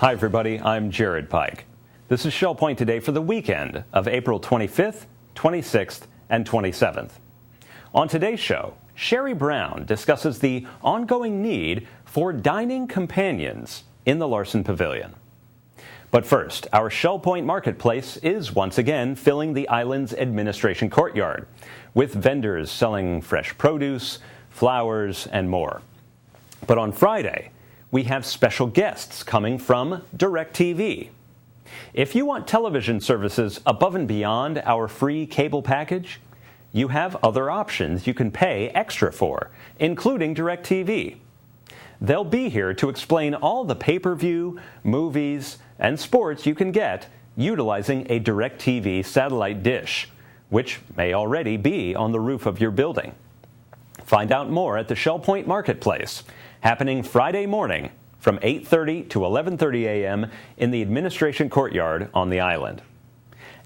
Hi, everybody. I'm Jared Pike. This is Shell Point Today for the weekend of April 25th, 26th, and 27th. On today's show, Sherry Brown discusses the ongoing need for dining companions in the Larson Pavilion. But first, our Shell Point Marketplace is once again filling the island's administration courtyard with vendors selling fresh produce, flowers, and more. But on Friday, we have special guests coming from DirecTV. If you want television services above and beyond our free cable package, you have other options you can pay extra for, including DirecTV. They'll be here to explain all the pay-per-view, movies, and sports you can get utilizing a DirecTV satellite dish, which may already be on the roof of your building. Find out more at the Shell Point Marketplace, happening Friday morning from 8:30 to 11:30 a.m. in the administration courtyard on the island.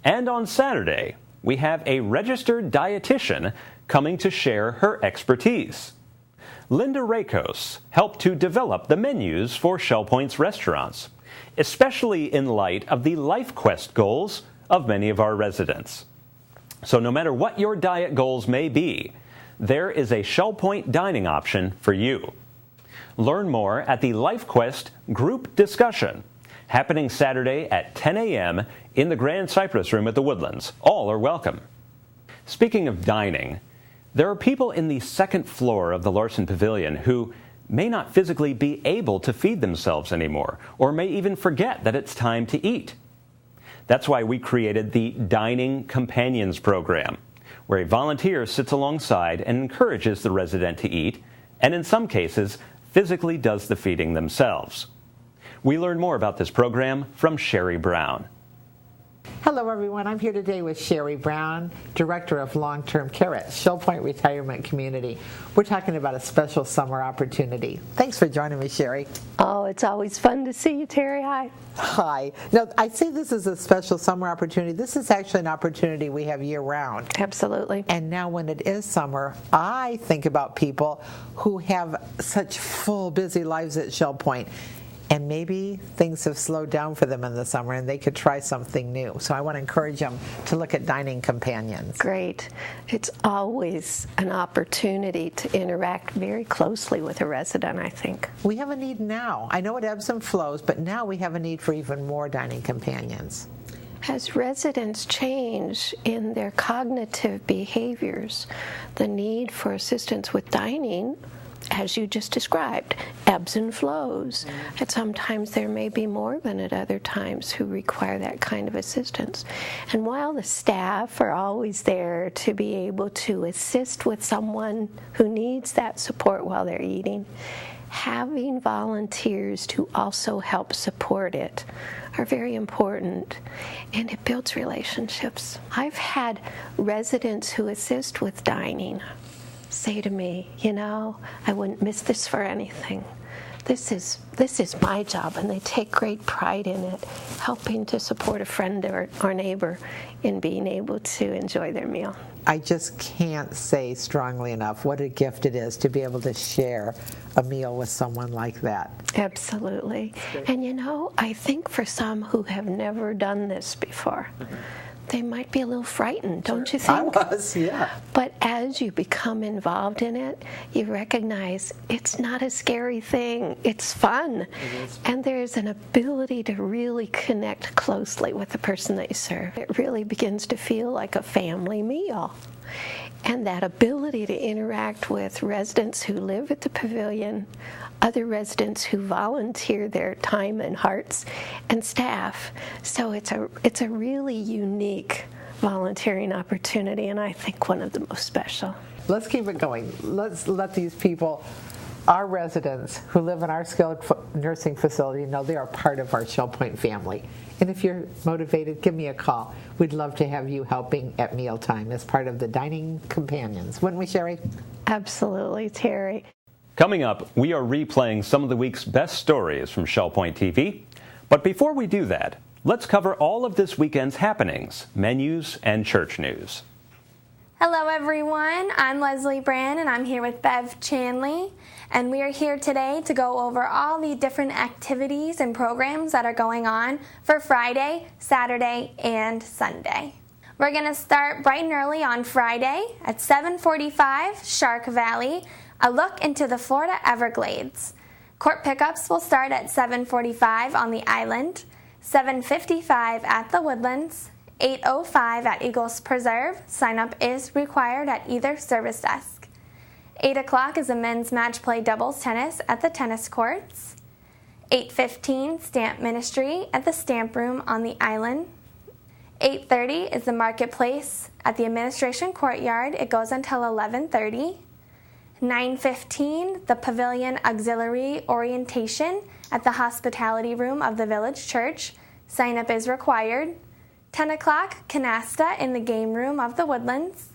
And on Saturday, we have a registered dietitian coming to share her expertise. Linda Rakos helped to develop the menus for Shell Point's restaurants, especially in light of the Life Quest goals of many of our residents. So no matter what your diet goals may be, there is a Shell Point dining option for you. Learn more at the Life Quest group discussion, happening Saturday at 10 a.m. in the Grand Cypress Room at the Woodlands. All are welcome. Speaking of dining, there are people in the second floor of the Larson Pavilion who may not physically be able to feed themselves anymore, or may even forget that it's time to eat. That's why we created the Dining Companions program, where a volunteer sits alongside and encourages the resident to eat, and in some cases, physically does the feeding themselves. We learn more about this program from Sherry Brown. Hello, everyone. I'm here today with Sherry Brown, Director of Long-Term Care at Shell Point Retirement Community. We're talking about a special summer opportunity. Thanks for joining me, Sherry. Oh, it's always fun to see you, Terry. Hi. Hi. Now, I say this is a special summer opportunity. This is actually an opportunity we have year-round. Absolutely. And now when it is summer, I think about people who have such full, busy lives at Shell Point. And maybe things have slowed down for them in the summer and they could try something new. So I want to encourage them to look at Dining Companions. Great. It's always an opportunity to interact very closely with a resident, I think. We have a need now. I know it ebbs and flows, but now we have a need for even more Dining Companions. As residents change in their cognitive behaviors, the need for assistance with dining, as you just described, ebbs and flows. And sometimes there may be more than at other times who require that kind of assistance. And while the staff are always there to be able to assist with someone who needs that support while they're eating, having volunteers to also help support it are very important, and it builds relationships. I've had residents who assist with dining say to me, you know, I wouldn't miss this for anything. This is my job, and they take great pride in it, helping to support a friend or neighbor in being able to enjoy their meal. I just can't say strongly enough what a gift it is to be able to share a meal with someone like that. Absolutely. And you know, I think for some who have never done this before, they might be a little frightened, don't you think? I was, yeah. But as you become involved in it, you recognize it's not a scary thing. It's fun. It is. And there's an ability to really connect closely with the person that you serve. It really begins to feel like a family meal. And that ability to interact with residents who live at the pavilion, other residents who volunteer their time and hearts, and staff. So it's a really unique volunteering opportunity, and I think one of the most special. Let's keep it going. Let's let these people, our residents who live in our skilled nursing facility, know they are part of our Shell Point family. And if you're motivated, give me a call. We'd love to have you helping at mealtime as part of the Dining Companions. Wouldn't we, Sherry? Absolutely, Terry. Coming up, we are replaying some of the week's best stories from Shell Point TV. But before we do that, let's cover all of this weekend's happenings, menus, and church news. Hello everyone, I'm Leslie Brand and I'm here with Bev Chanley, and we are here today to go over all the different activities and programs that are going on for Friday, Saturday, and Sunday. We're going to start bright and early on Friday at 7:45, Shark Valley, a look into the Florida Everglades. Court pickups will start at 7:45 on the island, 7:55 at the Woodlands, 8:05 at Eagles Preserve. Sign up is required at either service desk. 8 o'clock is a men's match play doubles tennis at the tennis courts. 8:15 Stamp Ministry at the Stamp Room on the island. 8:30 is the marketplace at the administration courtyard. It goes until 11:30. 9:15 the Pavilion Auxiliary Orientation at the hospitality room of the village church. Sign up is required. 10 o'clock, canasta in the game room of the Woodlands.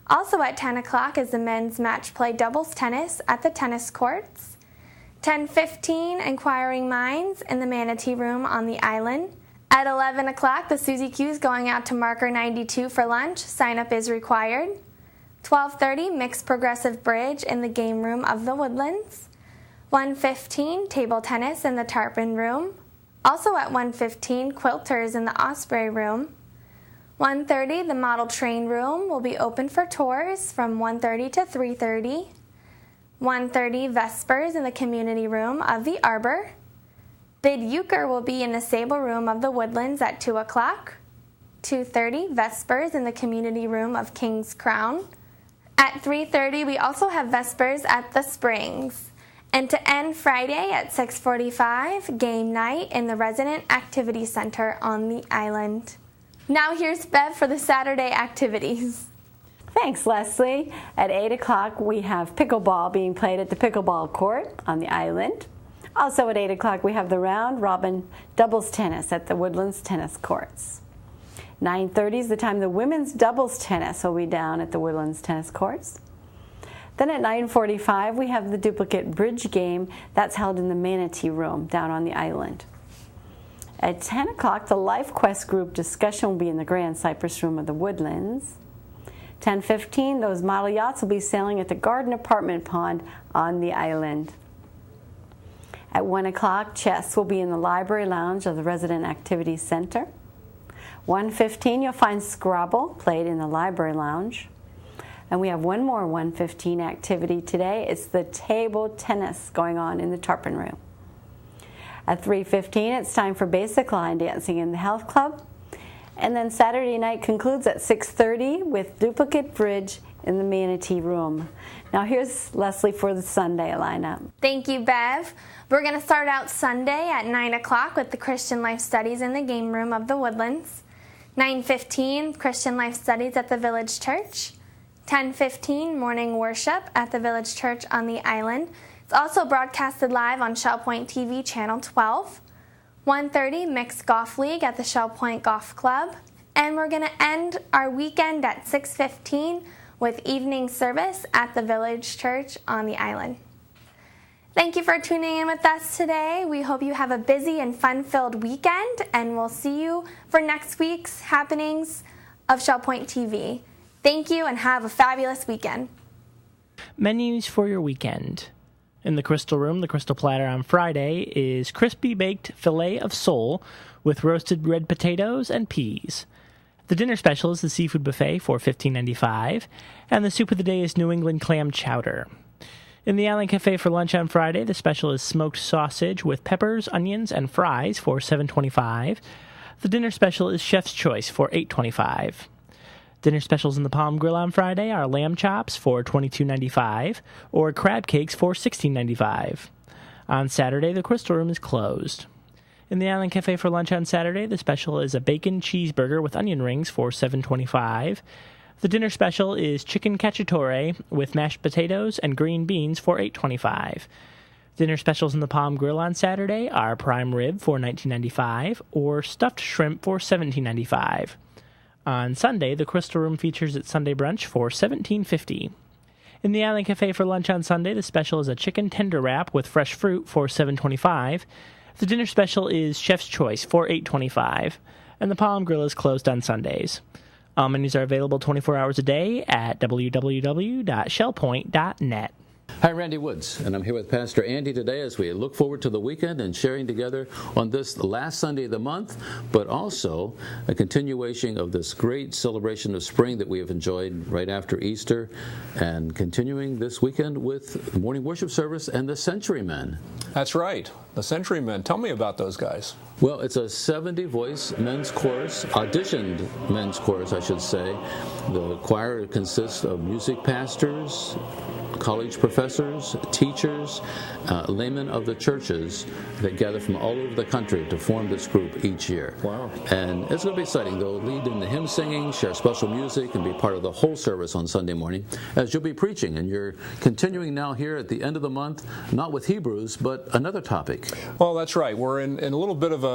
Also at 10 o'clock is the men's match play doubles tennis at the tennis courts. 10:15, inquiring minds in the manatee room on the island. At 11 o'clock, the Suzy Q is going out to marker 92 for lunch. Sign up is required. 12:30, mixed progressive bridge in the game room of the Woodlands. 1:15, table tennis in the tarpon room. Also at 1:15, quilters in the Osprey room. 1:30, the model train room will be open for tours from 1:30 to 3:30. 1:30, Vespers in the community room of the Arbor. Bid Euchre will be in the sable room of the Woodlands at 2 o'clock. 2:30, Vespers in the community room of King's Crown. At 3:30, we also have Vespers at the Springs. And to end Friday at 6:45, game night in the Resident Activity Center on the island. Now here's Bev for the Saturday activities. Thanks, Leslie. At 8 o'clock, we have pickleball being played at the pickleball court on the island. Also at 8 o'clock, we have the round robin doubles tennis at the Woodlands tennis courts. 9:30 is the time the women's doubles tennis will be down at the Woodlands tennis courts. Then at 9:45, we have the duplicate bridge game that's held in the manatee room down on the island. At 10 o'clock, the Life Quest group discussion will be in the Grand Cypress room of the Woodlands. 10:15, those model yachts will be sailing at the Garden Apartment Pond on the island. At 1 o'clock, chess will be in the library lounge of the Resident Activity Center. 1:15, you'll find Scrabble played in the library lounge. And we have one more 1:15 activity today. It's the table tennis going on in the tarpon room. At 3:15, it's time for basic line dancing in the health club. And then Saturday night concludes at 6:30 with duplicate bridge in the manatee room. Now here's Leslie for the Sunday lineup. Thank you, Bev. We're going to start out Sunday at 9 o'clock with the Christian Life Studies in the game room of the Woodlands. 9:15, Christian Life Studies at the Village Church. 10:15, morning worship at the Village Church on the island. It's also broadcasted live on Shell Point TV Channel 12. 1:30, mixed golf league at the Shell Point Golf Club. And we're going to end our weekend at 6:15 with evening service at the Village Church on the island. Thank you for tuning in with us today. We hope you have a busy and fun-filled weekend, and we'll see you for next week's happenings of Shell Point TV. Thank you, and have a fabulous weekend. Menus for your weekend. In the Crystal Room, the Crystal Platter on Friday is crispy baked filet of sole with roasted red potatoes and peas. The dinner special is the seafood buffet for $15.95, and the soup of the day is New England clam chowder. In the Island Cafe for lunch on Friday, the special is smoked sausage with peppers, onions, and fries for $7.25. The dinner special is Chef's Choice for $8.25. Dinner specials in the Palm Grill on Friday are lamb chops for $22.95 or crab cakes for $16.95. On Saturday, the Crystal Room is closed. In the Island Cafe for lunch on Saturday, the special is a bacon cheeseburger with onion rings for $7.25. The dinner special is chicken cacciatore with mashed potatoes and green beans for $8.25. Dinner specials in the Palm Grill on Saturday are prime rib for $19.95 or stuffed shrimp for $17.95. On Sunday, the Crystal Room features its Sunday brunch for $17.50. In the Island Cafe for lunch on Sunday, the special is a chicken tender wrap with fresh fruit for $7.25. The dinner special is Chef's Choice for $8.25. And the Palm Grill is closed on Sundays. Menus are available 24 hours a day at www.shellpoint.net. Hi, Randy Woods, and I'm here with Pastor Andy today as we look forward to the weekend and sharing together on this last Sunday of the month, but also a continuation of this great celebration of spring that we have enjoyed right after Easter, and continuing this weekend with the morning worship service and the Centurymen. That's right, the Centurymen. Tell me about those guys. Well, it's a 70-voice men's chorus, auditioned men's chorus, I should say. The choir consists of music pastors, college professors, teachers, laymen of the churches that gather from all over the country to form this group each year. Wow. And it's going to be exciting. They'll lead in the hymn singing, share special music, and be part of the whole service on Sunday morning as you'll be preaching. And you're continuing now here at the end of the month, not with Hebrews, but another topic. Well, that's right. We're in a little bit of a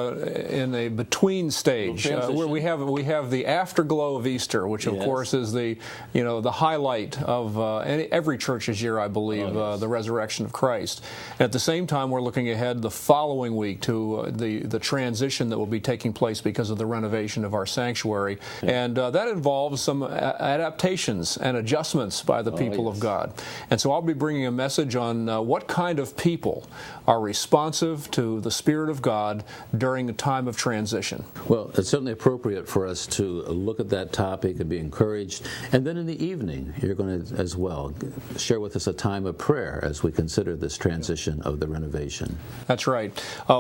between stage where we have the afterglow of Easter, which of course is the highlight of every church's year, I believe, the resurrection of Christ. And at the same time, we're looking ahead the following week to the transition that will be taking place because of the renovation of our sanctuary. And that involves some adaptations and adjustments by the people of God. And so I'll be bringing a message on what kind of people are responsive to the Spirit of God during a time of transition. Well, it's certainly appropriate for us to look at that topic and be encouraged. And then in the evening, you're going to as well share with us a time of prayer as we consider this transition of the renovation. That's right.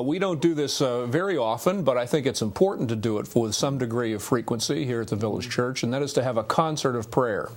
We don't do this very often, but I think it's important to do it with some degree of frequency here at the Village Church, and that is to have a concert of prayer.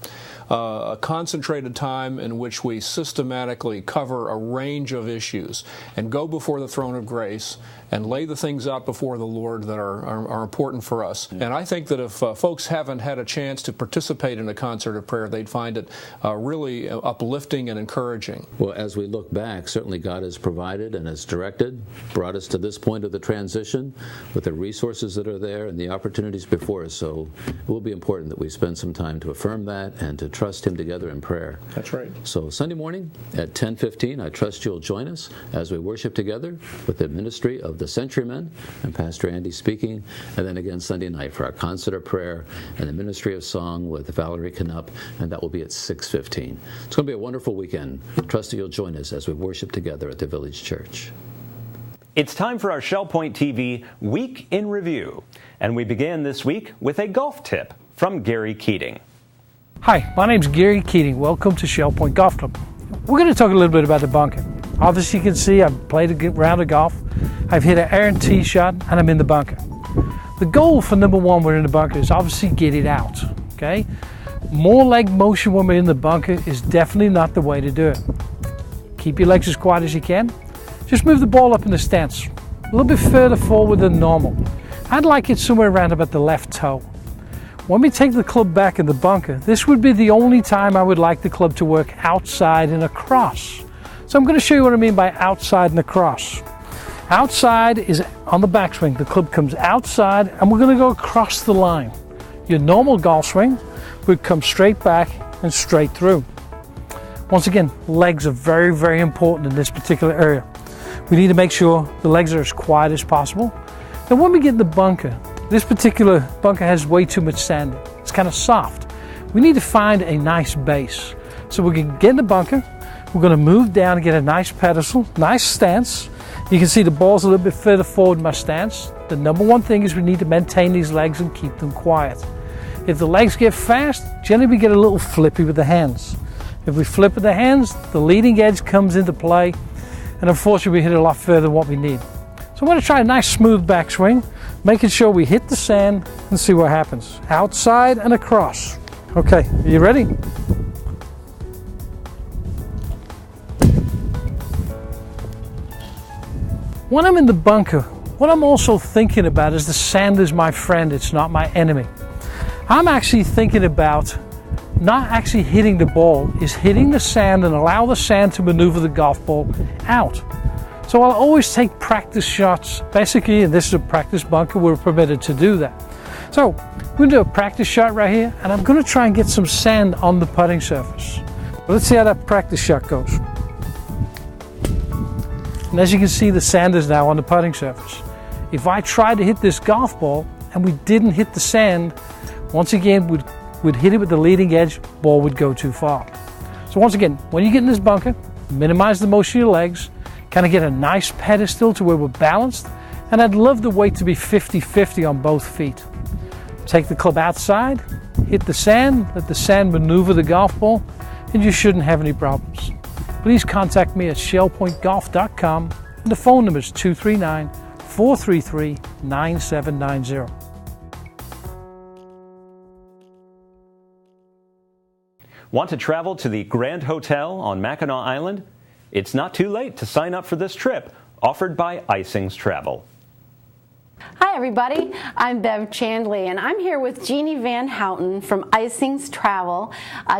A concentrated time in which we systematically cover a range of issues and go before the throne of grace and lay the things out before the Lord that are important for us. And I think that if folks haven't had a chance to participate in a concert of prayer, they'd find it really uplifting and encouraging. Well, as we look back, certainly God has provided and has directed, brought us to this point of the transition with the resources that are there and the opportunities before us. So it will be important that we spend some time to affirm that and to trust Him together in prayer. That's right. So Sunday morning at 10:15, I trust you'll join us as we worship together with the ministry of the Centurymen and Pastor Andy speaking, and then again Sunday night for our concert of prayer and the ministry of song with Valerie Knupp, and that will be at 6:15. It's going to be a wonderful weekend. Trust that you'll join us as we worship together at the Village Church. It's time for our ShellPoint TV Week in Review, and we begin this week with a golf tip from Gary Keating. Hi, my name's Gary Keating. Welcome to ShellPoint Golf Club. We're going to talk a little bit about the bunker. Obviously, you can see I've played a round of golf. I've hit an iron tee shot, and I'm in the bunker. The goal for number one, we're in the bunker, is obviously get it out. Okay, more leg motion when we're in the bunker is definitely not the way to do it. Keep your legs as quiet as you can. Just move the ball up in the stance, a little bit further forward than normal. I'd like it somewhere around about the left toe. When we take the club back in the bunker, this would be the only time I would like the club to work outside and across. So I'm going to show you what I mean by outside and across. Outside is on the backswing. The club comes outside and we're going to go across the line. Your normal golf swing would come straight back and straight through. Once again, legs are very, very important in this particular area. We need to make sure the legs are as quiet as possible. And when we get in the bunker, this particular bunker has way too much sand. It's kind of soft. We need to find a nice base. So we can get in the bunker. We're going to move down and get a nice pedestal, nice stance. You can see the ball's a little bit further forward in my stance. The number one thing is we need to maintain these legs and keep them quiet. If the legs get fast, generally we get a little flippy with the hands. If we flip with the hands, the leading edge comes into play, and unfortunately we hit it a lot further than what we need. So I'm going to try a nice smooth backswing, making sure we hit the sand and see what happens. Outside and across. Okay, are you ready? When I'm in the bunker, what I'm also thinking about is the sand is my friend, it's not my enemy. I'm actually thinking about not actually hitting the ball, is hitting the sand and allow the sand to maneuver the golf ball out. So I'll always take practice shots, basically, and this is a practice bunker, we're permitted to do that. So we're going to do a practice shot right here, and I'm going to try and get some sand on the putting surface. Let's see how that practice shot goes. And as you can see, the sand is now on the putting surface. If I try to hit this golf ball and we didn't hit the sand, Once again, we'd hit it with the leading edge, ball would go too far. So once again, when you get in this bunker, minimize the motion of your legs, kind of get a nice pedestal to where we're balanced, and I'd love the weight to be 50-50 on both feet. Take the club outside, hit the sand, let the sand maneuver the golf ball, and you shouldn't have any problems. Please contact me at shellpointgolf.com, and the phone number is 239-433-9790. Want to travel to the Grand Hotel on Mackinac Island? It's not too late to sign up for this trip, offered by Isings Travel. Hi everybody, I'm Bev Chandley and I'm here with Jeannie Van Houten from Isings Travel.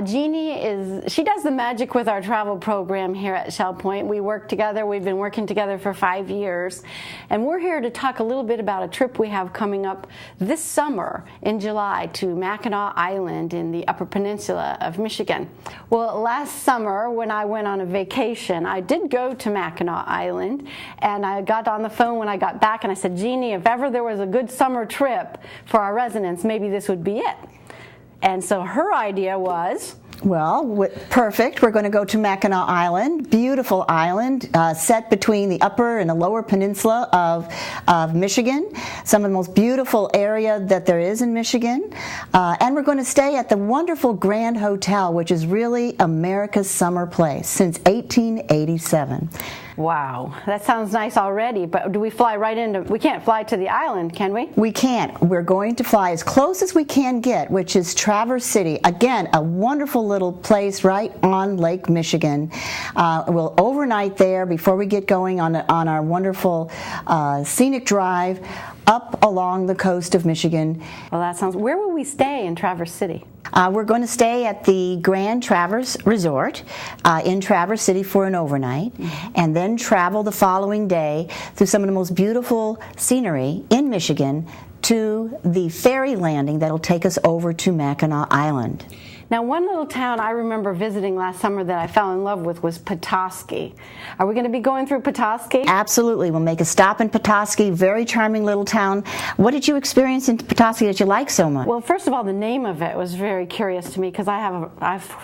Jeannie she does the magic with our travel program here at Shell Point. We work together, we've been working together for 5 years, and we're here to talk a little bit about a trip we have coming up this summer in July to Mackinac Island in the Upper Peninsula of Michigan. Well, last summer when I went on a vacation, I did go to Mackinac Island, and I got on the phone when I got back and I said, Jeannie, if ever there was a good summer trip for our residents, maybe this would be it. And so her idea was, well, perfect. We're going to go to Mackinac Island, beautiful island, set between the upper and the lower peninsula of Michigan, some of the most beautiful area that there is in Michigan. And we're going to stay at the wonderful Grand Hotel, which is really America's summer place since 1887. Wow, that sounds nice already, but do we fly right into, we can't fly to the island, can we? We can't. We're going to fly as close as we can get, which is Traverse City. Again, a wonderful little place right on Lake Michigan. We'll overnight there before we get going on our wonderful scenic drive up along the coast of Michigan. Well, that sounds, where will we stay in Traverse City? We're going to stay at the Grand Traverse Resort in Traverse City for an overnight, and then travel the following day through some of the most beautiful scenery in Michigan to the ferry landing that'll take us over to Mackinac Island. Now, one little town I remember visiting last summer that I fell in love with was Petoskey. Are we going to be going through Petoskey? Absolutely. We'll make a stop in Petoskey, very charming little town. What did you experience in Petoskey that you like so much? Well, first of all, the name of it was very curious to me because I have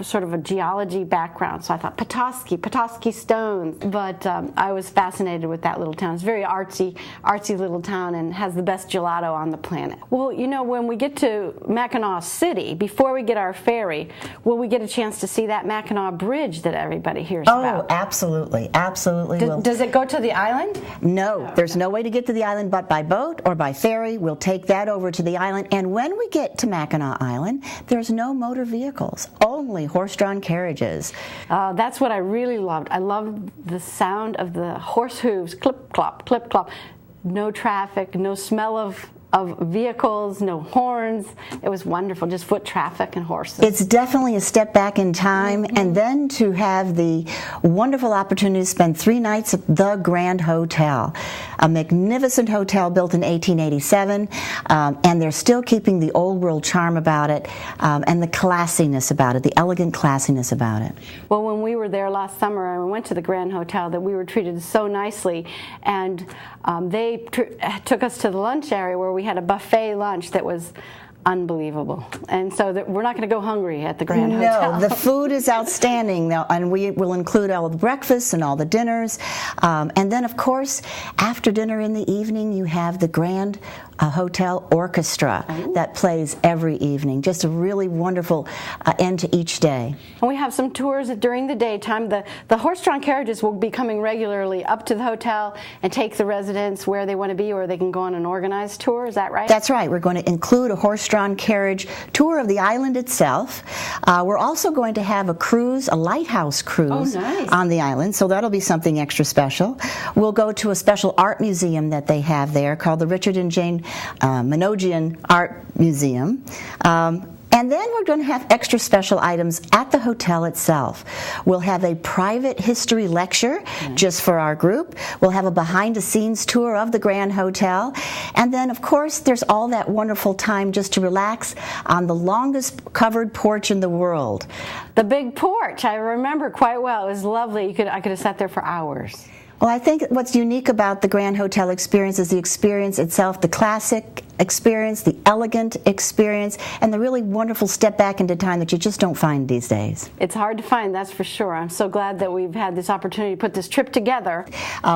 sort of a geology background, so I thought Petoskey stones. But I was fascinated with that little town. It's a very artsy little town and has the best gelato on the planet. Well, you know, when we get to Mackinac City, before we get our ferry, will we get a chance to see that Mackinac Bridge that everybody hears about? Oh, absolutely. Absolutely. Does it go to the island? No, there's no way to get to the island but by boat or by ferry. We'll take that over to the island. And when we get to Mackinac Island, there's no motor vehicles, only horse-drawn carriages. That's what I really loved. I loved the sound of the horse hooves, clip-clop, clip-clop. No traffic, no smell of vehicles, no horns. It was wonderful, just foot traffic and horses. It's definitely a step back in time, and then to have the wonderful opportunity to spend 3 nights at the Grand Hotel, a magnificent hotel built in 1887, and they're still keeping the old world charm about it, and the classiness about it, the elegant classiness about it. Well, when we were there last summer and we went to the Grand Hotel, that we were treated so nicely, and they took us to the lunch area where we had a buffet lunch that was unbelievable. And so we're not going to go hungry at the Grand Hotel. No, the food is outstanding, and we will include all the breakfasts and all the dinners. And then, of course, after dinner in the evening, you have the Grand Hotel Orchestra that plays every evening. Just a really wonderful end to each day. And we have some tours during the daytime. The horse-drawn carriages will be coming regularly up to the hotel and take the residents where they want to be, or they can go on an organized tour. Is that right? That's right. We're going to include a horse-drawn carriage tour of the island itself. We're also going to have a cruise, a lighthouse cruise on the island, so that'll be something extra special. We'll go to a special art museum that they have there called the Richard and Jane Minogian Art Museum. And then we're going to have extra special items at the hotel itself. We'll have a private history lecture just for our group. We'll have a behind-the-scenes tour of the Grand Hotel. And then, of course, there's all that wonderful time just to relax on the longest covered porch in the world. The big porch, I remember quite well. It was lovely. I could have sat there for hours. Well, I think what's unique about the Grand Hotel experience is the experience itself, the classic experience, the elegant experience, and the really wonderful step back into time that you just don't find these days. It's hard to find, that's for sure. I'm so glad that we've had this opportunity to put this trip together.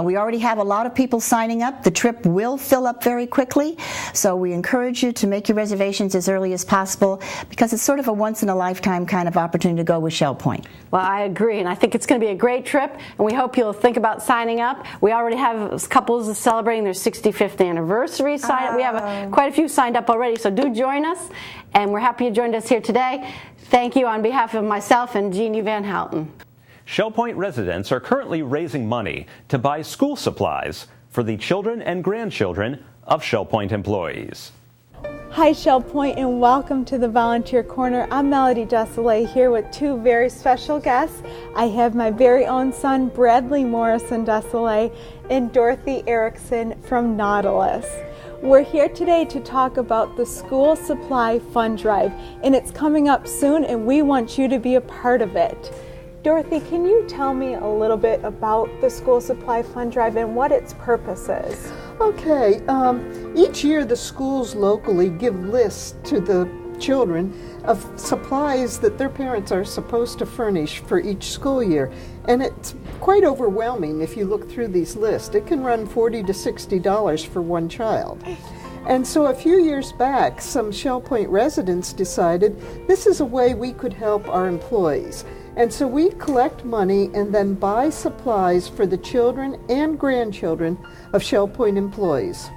We already have a lot of people signing up. The trip will fill up very quickly, so we encourage you to make your reservations as early as possible because it's sort of a once-in-a-lifetime kind of opportunity to go with Shell Point. Well, I agree, and I think it's going to be a great trip, and we hope you'll think about signing up. We already have couples celebrating their 65th anniversary sign up. We have quite a few signed up already, so do join us, and we're happy you joined us here today. Thank you on behalf of myself and Jeannie Van Houten. Shell Point residents are currently raising money to buy school supplies for the children and grandchildren of Shell Point employees. Hi Shell Point, and welcome to the Volunteer Corner. I'm Melody Desolé here with two very special guests. I have my very own son Bradley Morrison Desolé and Dorothy Erickson from Nautilus. We're here today to talk about the School Supply Fund Drive, and it's coming up soon and we want you to be a part of it. Dorothy, can you tell me a little bit about the School Supply Fund Drive and what its purpose is? Okay, each year the schools locally give lists to the children of supplies that their parents are supposed to furnish for each school year. And it's quite overwhelming if you look through these lists. It can run $40 to $60 for one child. And so a few years back, some Shell Point residents decided this is a way we could help our employees. And so we collect money and then buy supplies for the children and grandchildren of Shell Point employees.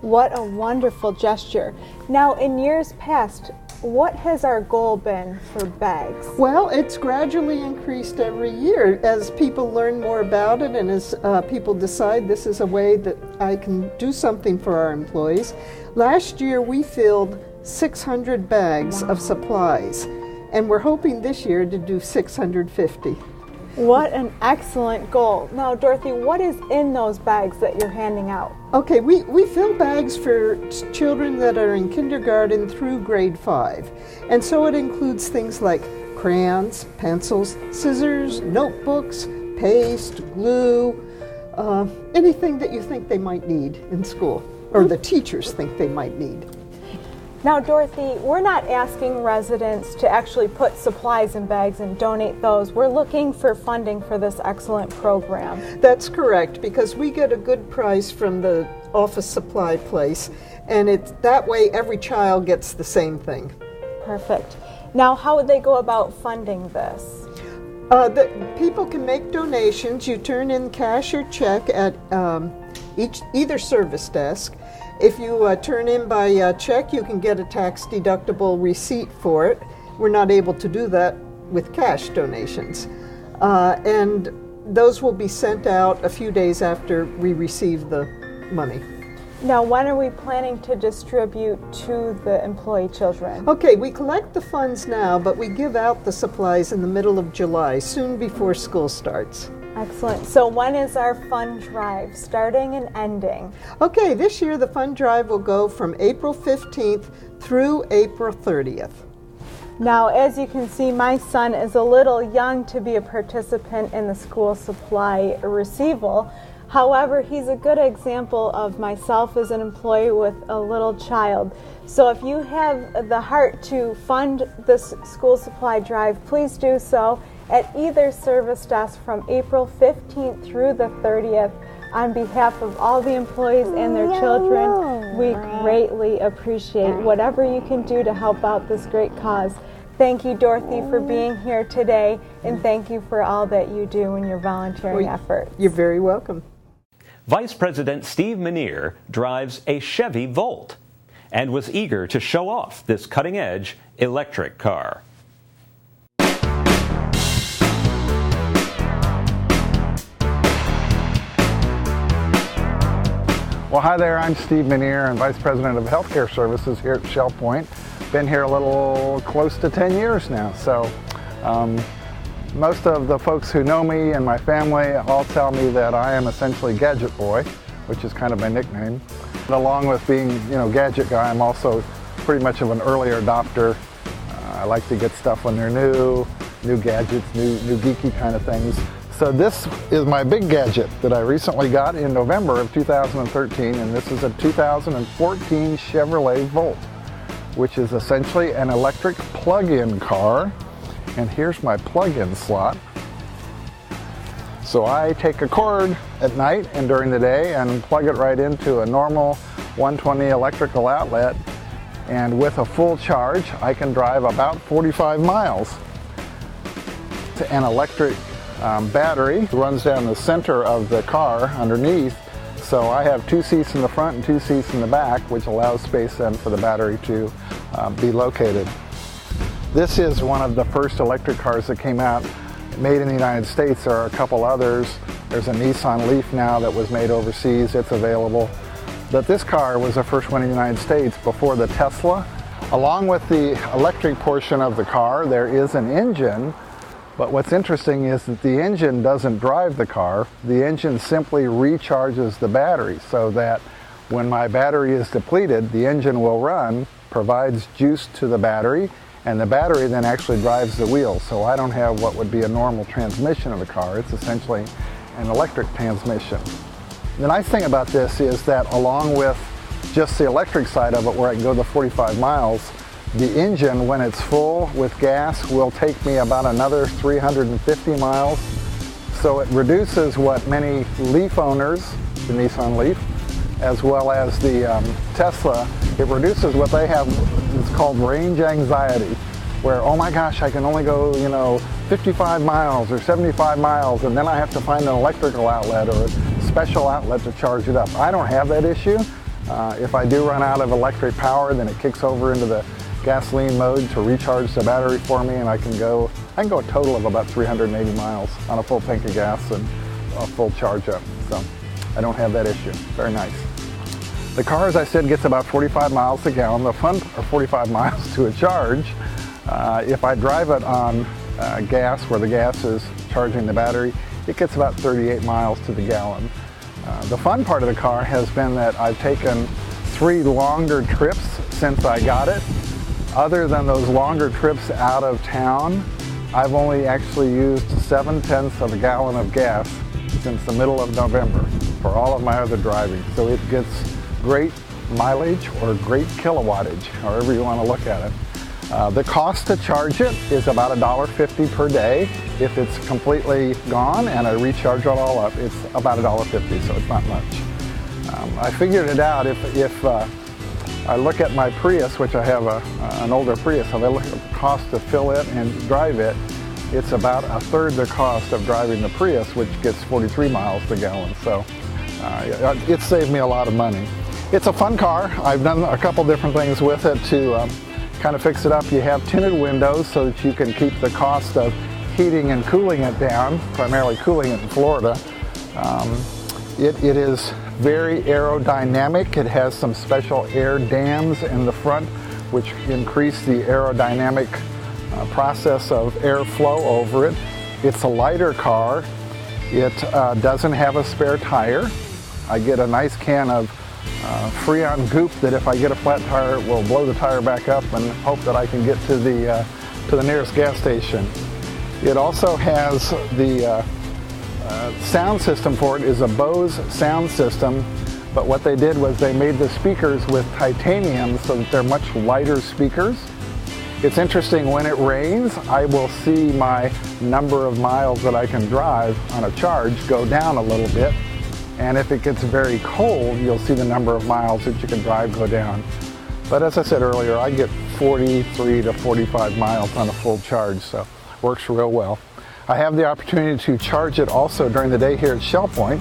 What a wonderful gesture. Now, in years past, what has our goal been for bags? Well, it's gradually increased every year as people learn more about it and as people decide this is a way that I can do something for our employees. Last year we filled 600 bags of supplies, and we're hoping this year to do 650. What an excellent goal. Now, Dorothy, what is in those bags that you're handing out? Okay, we fill bags for children that are in kindergarten through grade 5. And so it includes things like crayons, pencils, scissors, notebooks, paste, glue, anything that you think they might need in school, or the teachers think they might need. Now, Dorothy, we're not asking residents to actually put supplies in bags and donate those. We're looking for funding for this excellent program. That's correct, because we get a good price from the office supply place, and that way every child gets the same thing. Perfect. Now, how would they go about funding this? People can make donations. You turn in cash or check at either service desk. If you turn in by check, you can get a tax-deductible receipt for it. We're not able to do that with cash donations. And those will be sent out a few days after we receive the money. Now, when are we planning to distribute to the employee children? Okay, we collect the funds now, but we give out the supplies in the middle of July, soon before school starts. Excellent. So when is our fund drive starting and ending? Okay, this year the fund drive will go from April 15th through April 30th. Now, as you can see, my son is a little young to be a participant in the school supply receival. However, he's a good example of myself as an employee with a little child. So if you have the heart to fund this school supply drive, please do so at either service desk from April 15th through the 30th. On behalf of all the employees and their children, we greatly appreciate whatever you can do to help out this great cause. Thank you, Dorothy, for being here today, and thank you for all that you do in your volunteering efforts. You're very welcome. Vice President Steve Menier drives a Chevy Volt and was eager to show off this cutting-edge electric car. Well, hi there, I'm Steve Menier. I'm Vice President of Healthcare Services here at Shell Point. Been here a little close to 10 years now, so most of the folks who know me and my family all tell me that I am essentially Gadget Boy, which is kind of my nickname. And along with being, Gadget Guy, I'm also pretty much of an early adopter. I like to get stuff when they're new gadgets, new geeky kind of things. So this is my big gadget that I recently got in November of 2013, and this is a 2014 Chevrolet Volt, which is essentially an electric plug-in car. And here's my plug-in slot. So I take a cord at night and during the day and plug it right into a normal 120 electrical outlet, and with a full charge I can drive about 45 miles. An electric battery runs down the center of the car underneath, so I have 2 seats in the front and 2 seats in the back, which allows space then for the battery to be located. This is one of the first electric cars that came out made in the United States. There are a couple others. There's a Nissan Leaf now that was made overseas. It's available. But this car was the first one in the United States before the Tesla. Along with the electric portion of the car, there is an engine. But what's interesting is that the engine doesn't drive the car. The engine simply recharges the battery, so that when my battery is depleted, the engine will run, provides juice to the battery, and the battery then actually drives the wheels. So I don't have what would be a normal transmission of the car. It's essentially an electric transmission. The nice thing about this is that along with just the electric side of it, where I can go the 45 miles, the engine, when it's full with gas, will take me about another 350 miles. So it reduces what many Leaf owners, the Nissan Leaf, as well as the Tesla, it reduces what they have. It's called range anxiety, where, oh my gosh, I can only go, 55 miles or 75 miles, and then I have to find an electrical outlet or a special outlet to charge it up. I don't have that issue. If I do run out of electric power, then it kicks over into the gasoline mode to recharge the battery for me, and I can go a total of about 380 miles on a full tank of gas and a full charge up. So I don't have that issue. Very nice. The car, as I said, gets about 45 miles a gallon. The fun are 45 miles to a charge. If I drive it on gas, where the gas is charging the battery, it gets about 38 miles to the gallon. The fun part of the car has been that I've taken 3 longer trips since I got it. Other than those longer trips out of town, I've only actually used 7/10 of a gallon of gas since the middle of November for all of my other driving. So it gets great mileage or great kilowattage, however you want to look at it. The cost to charge it is about $1.50 per day. If it's completely gone and I recharge it all up, it's about $1.50, so it's not much. I figured it out. If I look at my Prius, which I have an older Prius, if I look at the cost to fill it and drive it, it's about a third the cost of driving the Prius, which gets 43 miles per gallon. So it saved me a lot of money. It's a fun car. I've done a couple different things with it to kind of fix it up. You have tinted windows so that you can keep the cost of heating and cooling it down, primarily cooling it in Florida. It is very aerodynamic. It has some special air dams in the front which increase the aerodynamic process of airflow over it. It's a lighter car. It doesn't have a spare tire. I get a nice can of Freon goop that if I get a flat tire, it will blow the tire back up and hope that I can get to the nearest gas station. It also has the sound system for it is a Bose sound system, but what they did was they made the speakers with titanium so that they're much lighter speakers. It's interesting, when it rains, I will see my number of miles that I can drive on a charge go down a little bit. And if it gets very cold, you'll see the number of miles that you can drive go down. But as I said earlier, I get 43 to 45 miles on a full charge, so works real well. I have the opportunity to charge it also during the day here at Shell Point.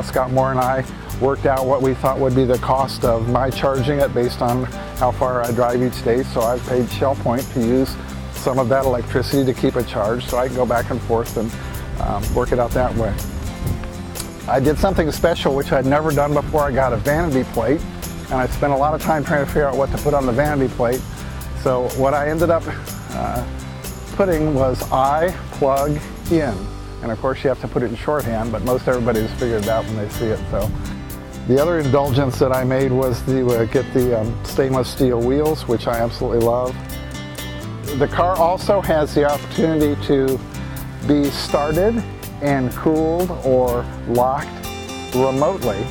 Scott Moore and I worked out what we thought would be the cost of my charging it based on how far I drive each day. So I've paid Shell Point to use some of that electricity to keep it charged so I can go back and forth and work it out that way. I did something special which I'd never done before. I got a vanity plate, and I spent a lot of time trying to figure out what to put on the vanity plate. So what I ended up putting was I plug in. And of course you have to put it in shorthand, but most everybody has figured it out when they see it. So the other indulgence that I made was to get the stainless steel wheels, which I absolutely love. The car also has the opportunity to be started and cooled or locked remotely.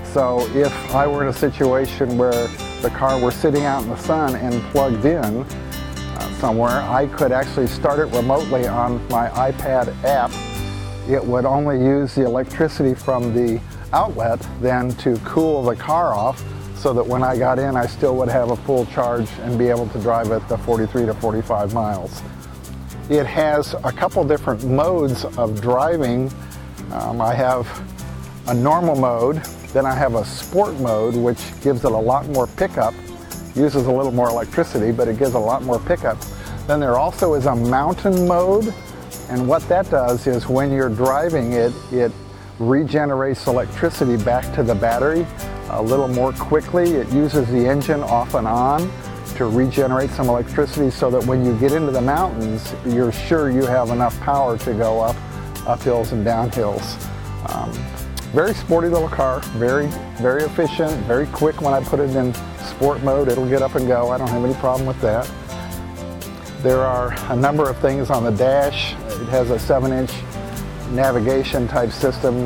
So if I were in a situation where the car were sitting out in the sun and plugged in somewhere, I could actually start it remotely on my iPad app. It would only use the electricity from the outlet then to cool the car off, so that when I got in I still would have a full charge and be able to drive it the 43 to 45 miles. It has a couple different modes of driving. I have a normal mode, then I have a sport mode, which gives it a lot more pickup, uses a little more electricity, but it gives a lot more pickup. Then there also is a mountain mode, and what that does is when you're driving it, it regenerates electricity back to the battery a little more quickly. It uses the engine off and on to regenerate some electricity so that when you get into the mountains, you're sure you have enough power to go up hills and down hills. Very sporty little car, very efficient, very quick. When I put it in sport mode, it'll get up and go. I don't have any problem with that. There are a number of things on the dash. It has a 7-inch navigation type system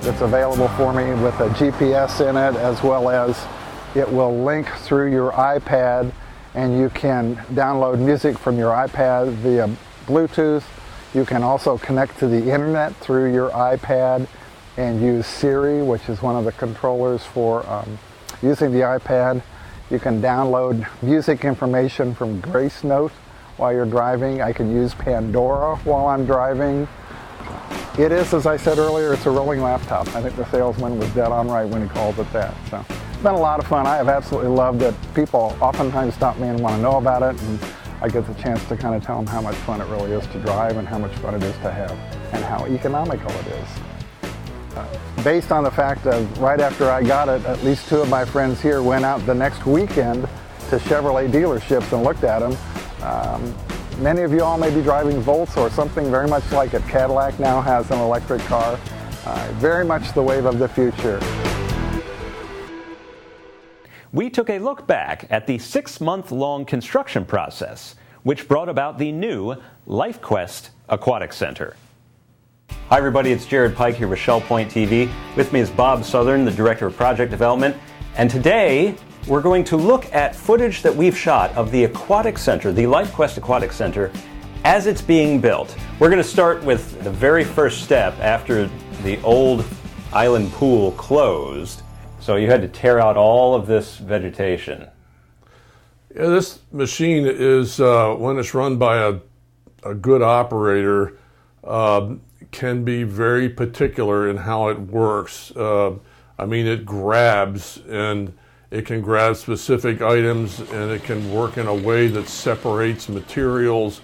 that's available for me with a GPS in it, as well as it will link through your iPad, and you can download music from your iPad via Bluetooth. You can also connect to the internet through your iPad and use Siri, which is one of the controllers for using the iPad. You can download music information from Grace Note while you're driving. I can use Pandora while I'm driving. It is, as I said earlier, it's a rolling laptop. I think the salesman was dead on right when he called it that. So it's been a lot of fun. I have absolutely loved it. People oftentimes stop me and want to know about it, and I get the chance to kind of tell them how much fun it really is to drive and how much fun it is to have and how economical it is. Based on the fact of right after I got it, at least 2 of my friends here went out the next weekend to Chevrolet dealerships and looked at them. Many of you all may be driving Volts or something very much like it. Cadillac now has an electric car. Very much the wave of the future. We took a look back at the 6-month-long construction process, which brought about the new LifeQuest Aquatic Center. Hi everybody, it's Jared Pike here with Shell Point TV. With me is Bob Southern, the Director of Project Development. And today, we're going to look at footage that we've shot of the Aquatic Center, the LifeQuest Aquatic Center, as it's being built. We're going to start with the very first step after the old island pool closed. So you had to tear out all of this vegetation. Yeah, this machine is, when it's run by a good operator, can be very particular in how it works. I mean, it grabs, and it can grab specific items, and it can work in a way that separates materials,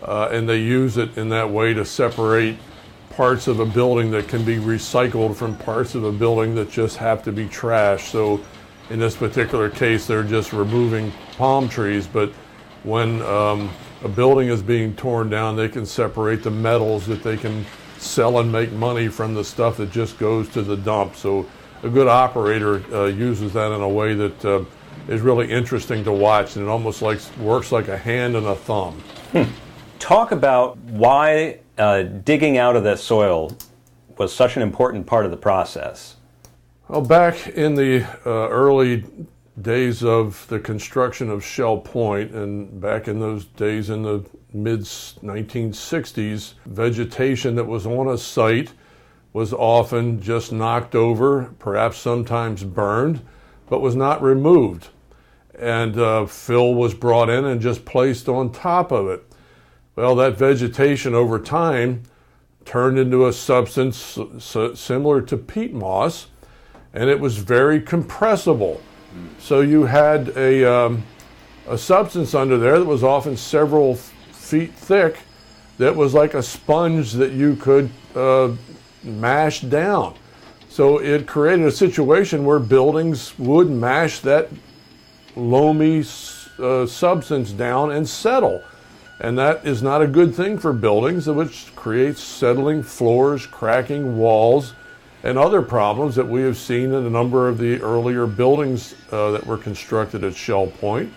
and they use it in that way to separate parts of a building that can be recycled from parts of a building that just have to be trashed. So in this particular case, they're just removing palm trees, but when a building is being torn down, they can separate the metals that they can sell and make money from the stuff that just goes to the dump. So a good operator uses that in a way that is really interesting to watch, and it almost works like a hand and a thumb. Talk about why digging out of that soil was such an important part of the process. Well, back in the early days of the construction of Shell Point, and back in those days in the mid-1960s, vegetation that was on a site was often just knocked over, perhaps sometimes burned, but was not removed. And fill was brought in and just placed on top of it. Well, that vegetation over time turned into a substance similar to peat moss, and it was very compressible. So you had a substance under there that was often several feet thick that was like a sponge that you could mash down. So it created a situation where buildings would mash that loamy substance down and settle. And that is not a good thing for buildings, which creates settling floors, cracking walls, and other problems that we have seen in a number of the earlier buildings that were constructed at Shell Point.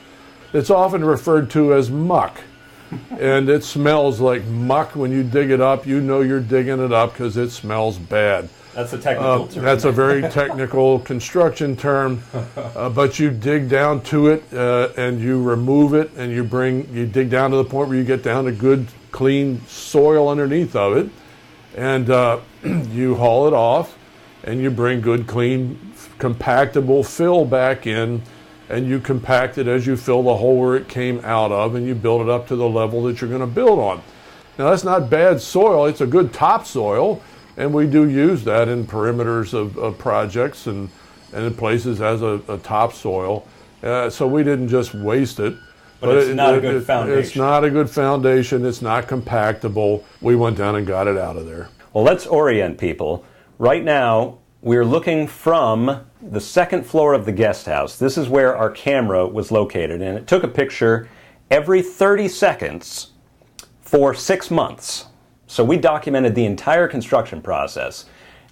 It's often referred to as muck. and it smells like muck when you dig it up. You know you're digging it up because it smells bad. That's a technical term. That's a very technical construction term, but you dig down to it and you remove it, and you dig down to the point where you get down to good, clean soil underneath of it, and you haul it off, and you bring good, clean, compactable fill back in, and you compact it as you fill the hole where it came out of, and you build it up to the level that you're going to build on. Now, that's not bad soil. It's a good topsoil. And we do use that in perimeters of projects and in places as a topsoil. So we didn't just waste it. But it's not a good foundation. It's not a good foundation. It's not compactable. We went down and got it out of there. Well, let's orient people. Right now, we're looking from the second floor of the guest house. This is where our camera was located. And it took a picture every 30 seconds for 6 months. So we documented the entire construction process.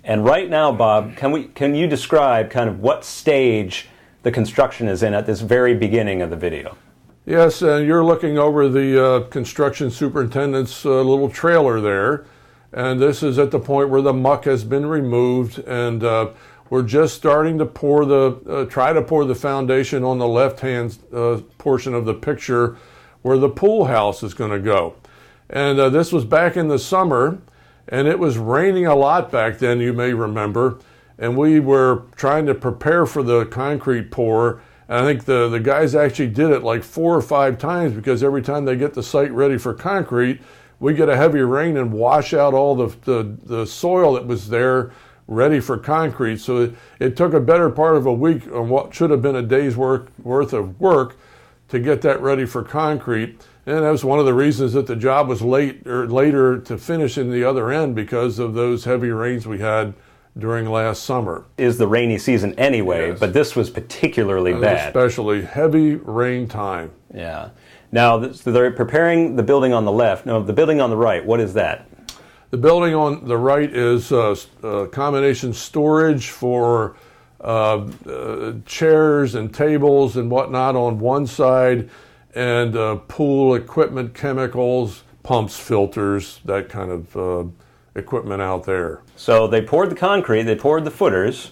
And right now, Bob, can you describe kind of what stage the construction is in at this very beginning of the video? Yes, you're looking over the construction superintendent's little trailer there. And this is at the point where the muck has been removed, and we're just starting to try to pour the foundation on the left-hand portion of the picture where the pool house is going to go. And this was back in the summer, and it was raining a lot back then, you may remember, and we were trying to prepare for the concrete pour, and I think the guys actually did it like 4 or 5 times, because every time they get the site ready for concrete, we get a heavy rain and wash out all the soil that was there ready for concrete. So it took a better part of a week on what should have been a day's worth of work to get that ready for concrete. And that was one of the reasons that the job was later to finish in the other end, because of those heavy rains we had during last summer. Is the rainy season anyway, yes. But this was particularly bad. Especially heavy rain time. Yeah. Now, so they're preparing the building on the left. No, the building on the right, what is that? The building on the right is combination storage for chairs and tables and whatnot on one side, and pool equipment, chemicals, pumps, filters, that kind of equipment out there. So they poured the concrete, they poured the footers,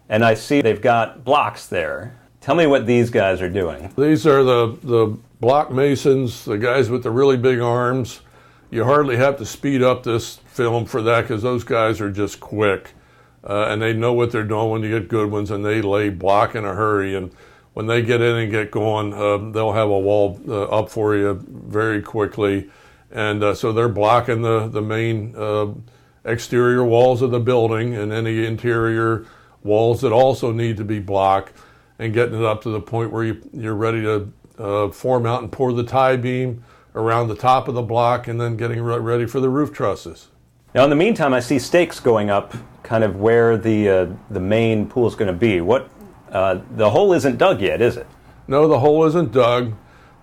and I see they've got blocks there. Tell me what these guys are doing. These are the block masons, the guys with the really big arms. You hardly have to speed up this film for that, because those guys are just quick. And they know what they're doing when you get good ones, and they lay block in a hurry. And when they get in and get going, they'll have a wall up for you very quickly. And so they're blocking the main exterior walls of the building and any interior walls that also need to be blocked, and getting it up to the point where you're ready to form out and pour the tie beam around the top of the block, and then getting ready for the roof trusses. Now, in the meantime, I see stakes going up kind of where the main pool is going to be. The hole isn't dug yet, is it? No, the hole isn't dug.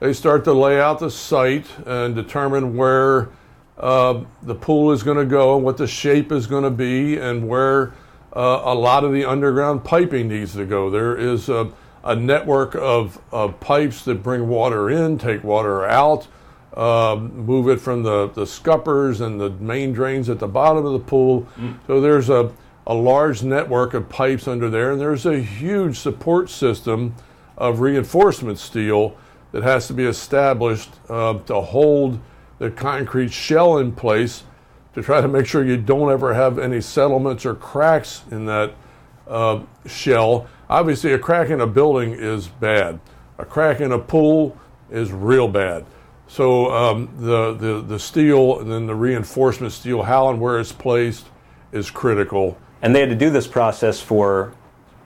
They start to lay out the site and determine where the pool is going to go, what the shape is going to be, and where a lot of the underground piping needs to go. There is a network of pipes that bring water in, take water out, move it from the scuppers and the main drains at the bottom of the pool. So there's a large network of pipes under there, and there's a huge support system of reinforcement steel that has to be established to hold the concrete shell in place, to try to make sure you don't ever have any settlements or cracks in that shell. Obviously, a crack in a building is bad. A crack in a pool is real bad. So the steel and then the reinforcement steel, how and where it's placed, is critical. And they had to do this process for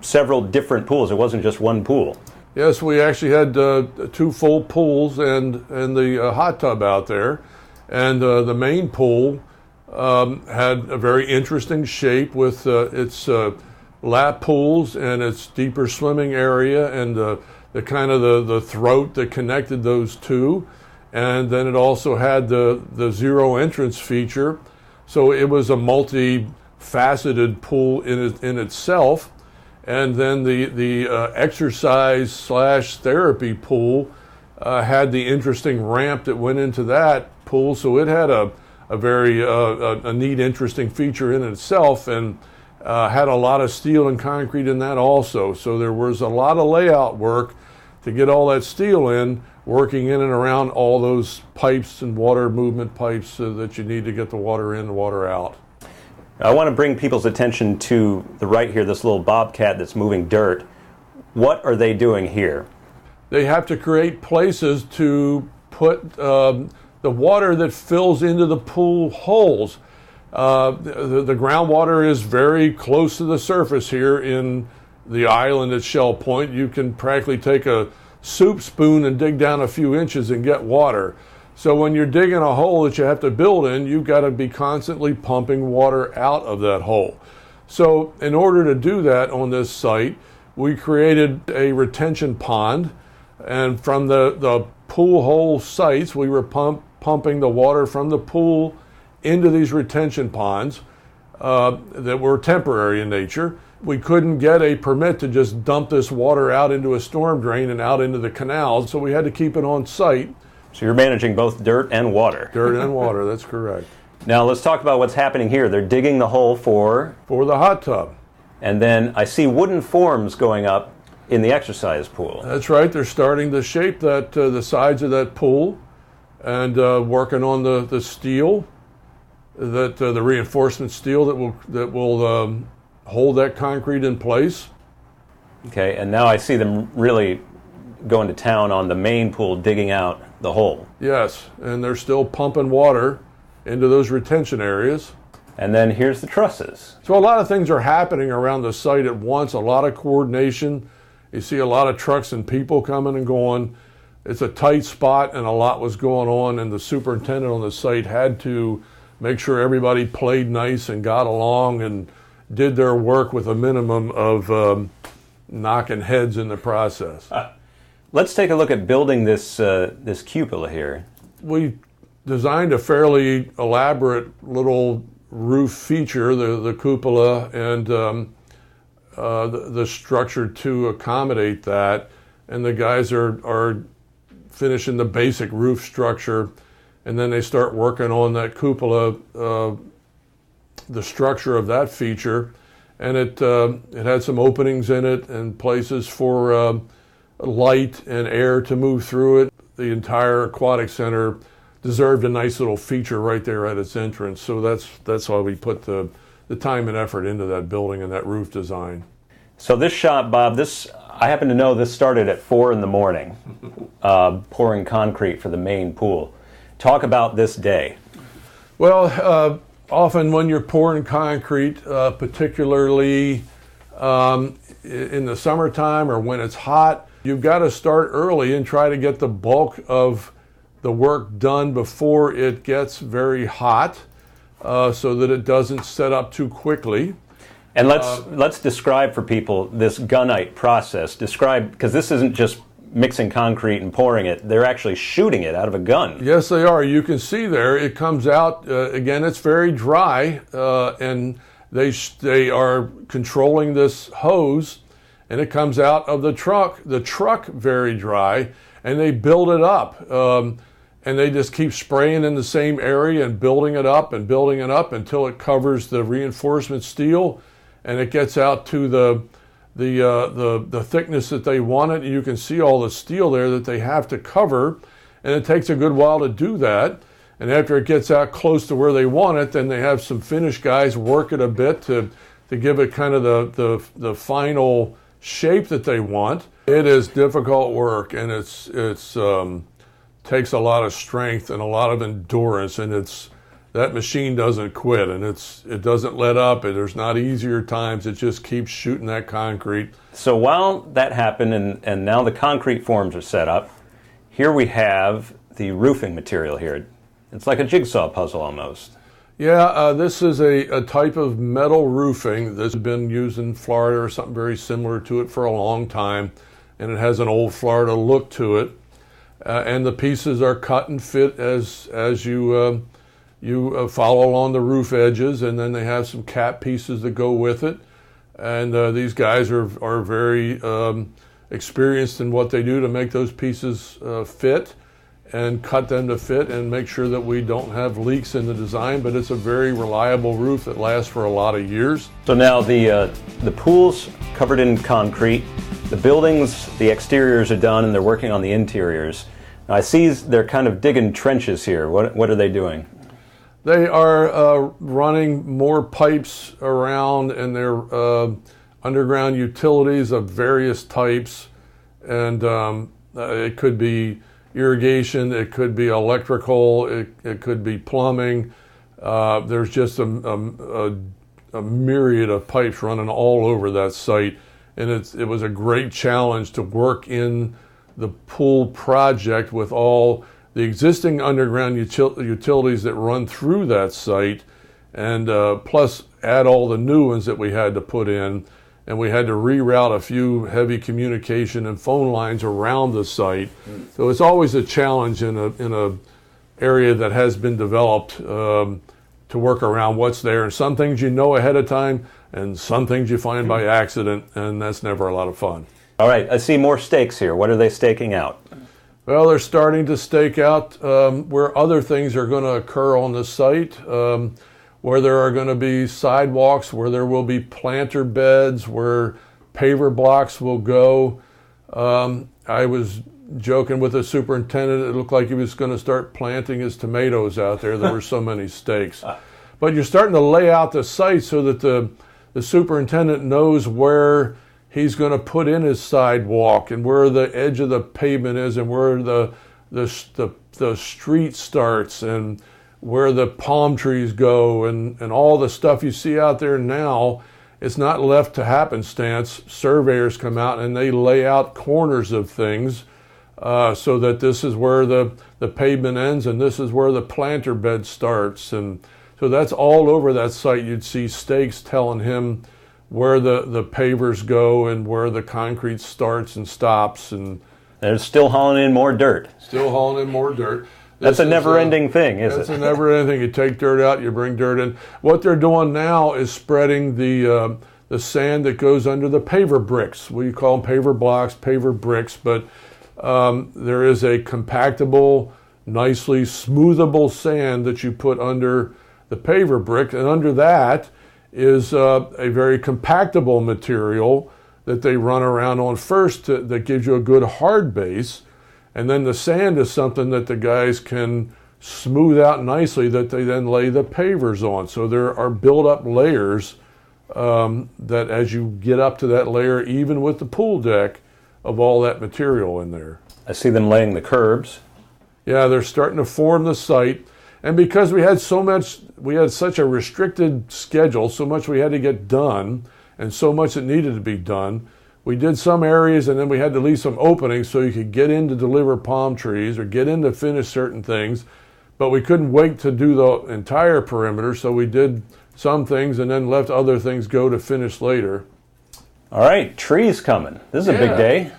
several different pools. It wasn't just one pool. Yes, we actually had 2 full pools and the hot tub out there. And the main pool had a very interesting shape with its lap pools and its deeper swimming area, and the kind of the throat that connected those two. And then it also had the zero entrance feature. So it was a multi-faceted pool in itself. And then the exercise / therapy pool had the interesting ramp that went into that pool, so it had a very a neat, interesting feature in itself, and had a lot of steel and concrete in that also. So there was a lot of layout work to get all that steel in, working in and around all those pipes and water movement pipes that you need to get the water in and water out. I want to bring people's attention to the right here, this little bobcat that's moving dirt. What are they doing here? They have to create places to put the water that fills into the pool holes. The groundwater is very close to the surface here in the island at Shell Point. You can practically take a soup spoon and dig down a few inches and get water. So when you're digging a hole that you have to build in, you've got to be constantly pumping water out of that hole. So in order to do that on this site, we created a retention pond, and from the pool hole sites, we were pumping the water from the pool into these retention ponds that were temporary in nature. We couldn't get a permit to just dump this water out into a storm drain and out into the canals, so we had to keep it on site. So you're managing both dirt and water. Dirt and water, that's correct. Now let's talk about what's happening here. They're digging the hole for the hot tub. And then I see wooden forms going up in the exercise pool. That's right. They're starting to shape that the sides of that pool, and working on the steel, that the reinforcement steel that will hold that concrete in place. Okay, and now I see them really going to town on the main pool, digging out the hole. Yes, and they're still pumping water into those retention areas. And then here's the trusses. So a lot of things are happening around the site at once, a lot of coordination. You see a lot of trucks and people coming and going. It's a tight spot, and a lot was going on, and the superintendent on the site had to make sure everybody played nice and got along and did their work with a minimum of knocking heads in the process. Let's take a look at building this this cupola here. We designed a fairly elaborate little roof feature, the cupola, and the structure to accommodate that. And the guys are finishing the basic roof structure, and then they start working on that cupola, the structure of that feature. And it had some openings in it and places for light and air to move through it. The entire aquatic center deserved a nice little feature right there at its entrance. So that's why we put the time and effort into that building and that roof design. So this shop, Bob, I happen to know this started at 4 in the morning, pouring concrete for the main pool. Talk about this day. Well, often when you're pouring concrete, particularly in the summertime or when it's hot, you've got to start early and try to get the bulk of the work done before it gets very hot, so that it doesn't set up too quickly. And let's describe for people this gunite process. Describe, because this isn't just mixing concrete and pouring it. They're actually shooting it out of a gun. Yes, they are. You can see there, it comes out, again, it's very dry, and they are controlling this hose, and it comes out of the truck very dry, and they build it up. And they just keep spraying in the same area and building it up until it covers the reinforcement steel, and it gets out to the thickness that they want it. And you can see all the steel there that they have to cover, and it takes a good while to do that. And after it gets out close to where they want it, then they have some finish guys work it a bit to give it kind of the final shape that they want. It is difficult work, and it's takes a lot of strength and a lot of endurance, and that machine doesn't quit, and it doesn't let up, and there's not easier times. It just keeps shooting that concrete. So while that happened and now the concrete forms are set up, here we have the roofing material here. It's like a jigsaw puzzle almost. Yeah, this is a type of metal roofing that's been used in Florida or something very similar to it for a long time, and it has an old Florida look to it. And the pieces are cut and fit as you follow along the roof edges, and then they have some cap pieces that go with it. And these guys are very experienced in what they do to make those pieces fit and cut them to fit and make sure that we don't have leaks in the design, but it's a very reliable roof that lasts for a lot of years. So now the pool's covered in concrete, the buildings, the exteriors are done, and they're working on the interiors. Now I see they're kind of digging trenches here. What are they doing? They are running more pipes around, and they're underground utilities of various types, and it could be irrigation, it could be electrical, it could be plumbing. There's just a myriad of pipes running all over that site, and it was a great challenge to work in the pool project with all the existing underground utilities that run through that site, and plus add all the new ones that we had to put in. And we had to reroute a few heavy communication and phone lines around the site. So it's always a challenge in a area that has been developed to work around what's there. And some things you know ahead of time, and some things you find by accident, and that's never a lot of fun. All right, I see more stakes here. What are they staking out? Well, they're starting to stake out where other things are going to occur on the site. Where there are going to be sidewalks, where there will be planter beds, where paver blocks will go. I was joking with the superintendent, it looked like he was going to start planting his tomatoes out there. There were so many stakes. But you're starting to lay out the site so that the superintendent knows where he's going to put in his sidewalk and where the edge of the pavement is and where the street starts and where the palm trees go and all the stuff you see out there now. It's not left to happenstance. Surveyors come out and they lay out corners of things so that this is where the pavement ends and this is where the planter bed starts. And so that's all over that site. You'd see stakes telling him where the pavers go and where the concrete starts and stops. And they're still hauling in more dirt. Still hauling in more dirt. That's a never-ending thing, isn't it? It's a never-ending thing. You take dirt out, you bring dirt in. What they're doing now is spreading the sand that goes under the paver bricks. We call them paver blocks, paver bricks, but there is a compactable, nicely smoothable sand that you put under the paver brick, and under that is a very compactable material that they run around on first that gives you a good hard base. And then the sand is something that the guys can smooth out nicely that they then lay the pavers on. So there are built-up layers that as you get up to that layer, even with the pool deck, of all that material in there. I see them laying the curbs. Yeah, they're starting to form the site. And because we had such a restricted schedule, so much we had to get done, and so much that needed to be done, we did some areas and then we had to leave some openings so you could get in to deliver palm trees or get in to finish certain things. But we couldn't wait to do the entire perimeter, so we did some things and then left other things go to finish later. All right, trees coming. This is a big day.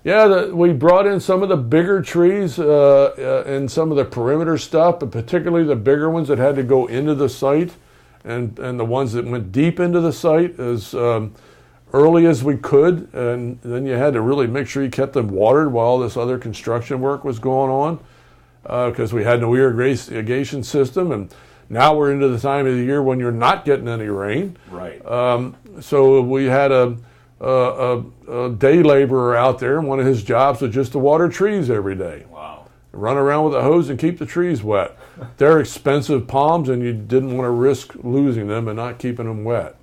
Yeah, we brought in some of the bigger trees and some of the perimeter stuff, but particularly the bigger ones that had to go into the site and the ones that went deep into the site as early as we could. And then you had to really make sure you kept them watered while this other construction work was going on because we had no irrigation system. And now we're into the time of the year when you're not getting any rain. Right. So we had a day laborer out there, and one of his jobs was just to water trees every day. Wow. Run around with a hose and keep the trees wet. They're expensive palms, and you didn't want to risk losing them and not keeping them wet.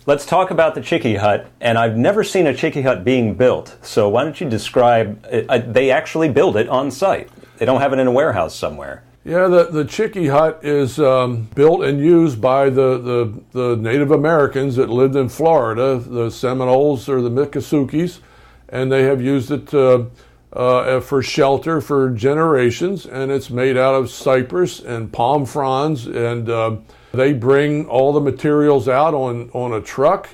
Let's talk about the Chickee Hut, and I've never seen a Chickee Hut being built, so why don't you describe it? They actually build it on site. They don't have it in a warehouse somewhere. Yeah, the Chickee Hut is built and used by the Native Americans that lived in Florida, the Seminoles or the Miccosukes, and they have used it for shelter for generations, and it's made out of cypress and palm fronds, and they bring all the materials out on a truck,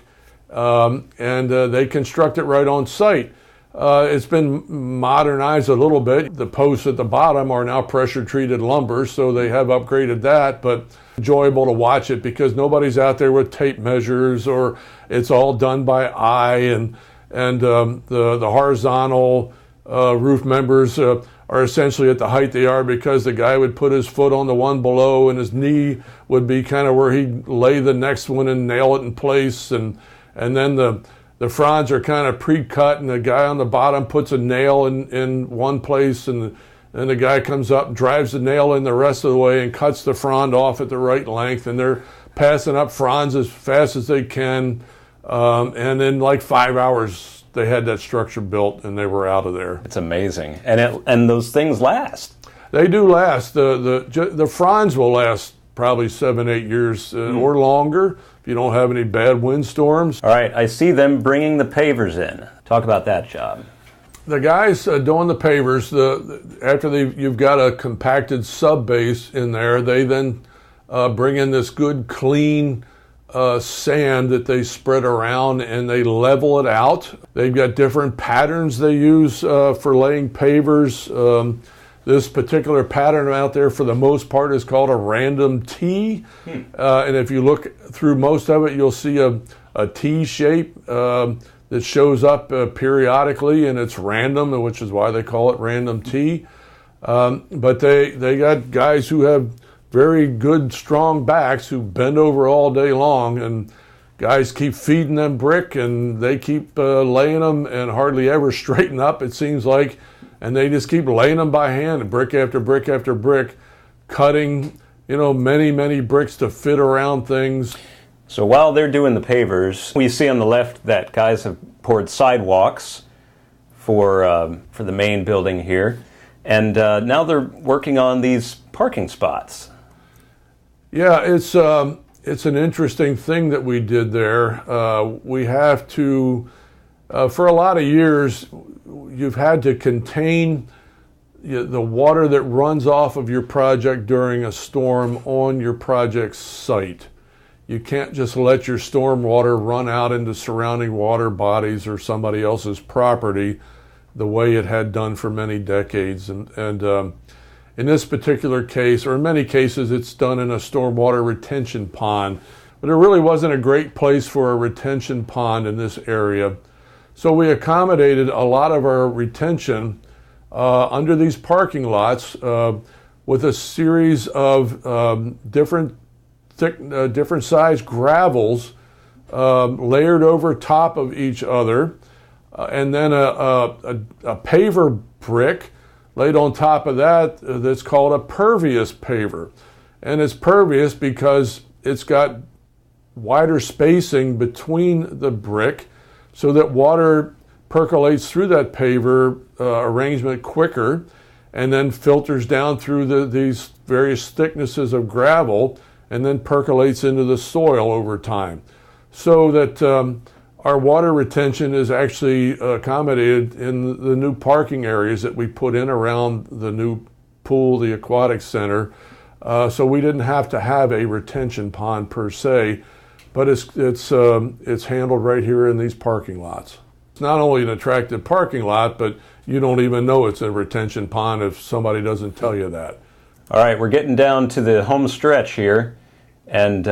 and they construct it right on site. It's been modernized a little bit. The posts at the bottom are now pressure-treated lumber, so they have upgraded that, but enjoyable to watch it because nobody's out there with tape measures or it's all done by eye, and and the horizontal roof members are essentially at the height they are because the guy would put his foot on the one below and his knee would be kind of where he'd lay the next one and nail it in place, and then the fronds are kind of pre-cut, and the guy on the bottom puts a nail in one place, and the guy comes up and drives the nail in the rest of the way and cuts the frond off at the right length, and they're passing up fronds as fast as they can, and in like 5 hours they had that structure built and they were out of there. It's amazing, and those things last. They do last. The fronds will last probably 7-8 years or longer if you don't have any bad windstorms. All right, I see them bringing the pavers in. Talk about that job. The guys doing the pavers, after you've got a compacted sub base in there, they then bring in this good clean sand that they spread around and they level it out. They've got different patterns they use for laying pavers. This particular pattern out there for the most part is called a random T. And if you look through most of it, you'll see a T shape that shows up periodically, and it's random, which is why they call it random T. But they got guys who have very good, strong backs who bend over all day long, and guys keep feeding them brick, and they keep laying them and hardly ever straighten up, it seems like, and they just keep laying them by hand, brick after brick after brick, cutting, many, many bricks to fit around things. So while they're doing the pavers, we see on the left that guys have poured sidewalks for the main building here, and now they're working on these parking spots. Yeah, it's an interesting thing that we did there. We have to, for a lot of years, you've had to contain the water that runs off of your project during a storm on your project site. You can't just let your storm water run out into surrounding water bodies or somebody else's property the way it had done for many decades. And in this particular case, or in many cases, it's done in a stormwater retention pond. But there really wasn't a great place for a retention pond in this area. So we accommodated a lot of our retention under these parking lots with a series of different size gravels layered over top of each other, and then a paver brick laid on top of that that's called a pervious paver. And it's pervious because it's got wider spacing between the brick so that water percolates through that paver arrangement quicker and then filters down through these various thicknesses of gravel and then percolates into the soil over time. So that our water retention is actually accommodated in the new parking areas that we put in around the new pool, the aquatic center. So we didn't have to have a retention pond per se, but it's handled right here in these parking lots. It's not only an attractive parking lot, but you don't even know it's a retention pond if somebody doesn't tell you that. All right, we're getting down to the home stretch here, and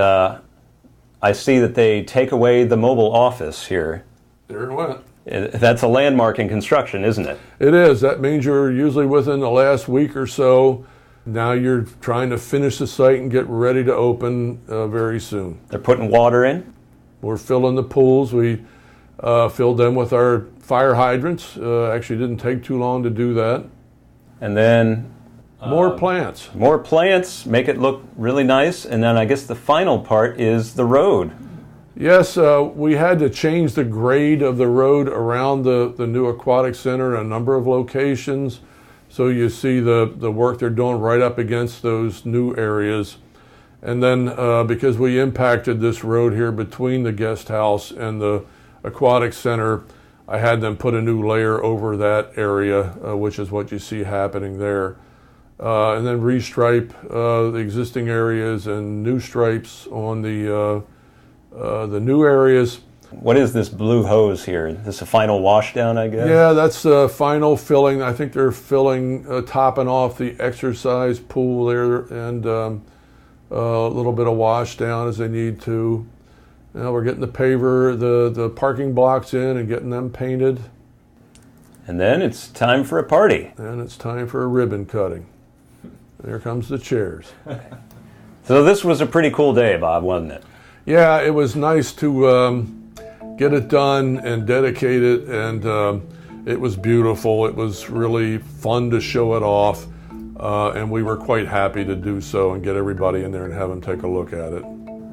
I see that they take away the mobile office here. There it went. That's a landmark in construction, isn't it? It is. That means you're usually within the last week or so. Now you're trying to finish the site and get ready to open very soon. They're putting water in? We're filling the pools. We filled them with our fire hydrants. Actually didn't take too long to do that. And then more plants. More plants, make it look really nice. And then I guess the final part is the road. Yes, we had to change the grade of the road around the new aquatic center in a number of locations. So you see the work they're doing right up against those new areas. And then because we impacted this road here between the guest house and the aquatic center, I had them put a new layer over that area, which is what you see happening there. And then restripe the existing areas and new stripes on the new areas. What is this blue hose here? Is this a final wash down, I guess? Yeah, that's the final filling. I think they're filling, topping off the exercise pool there, and a little bit of wash down as they need to. We're getting the paver, the parking blocks in and getting them painted. And then it's time for a party. And it's time for a ribbon cutting. There comes the chairs. So this was a pretty cool day, Bob, wasn't it? Yeah, it was nice to get it done and dedicate it, and it was beautiful. It was really fun to show it off, and we were quite happy to do so and get everybody in there and have them take a look at it.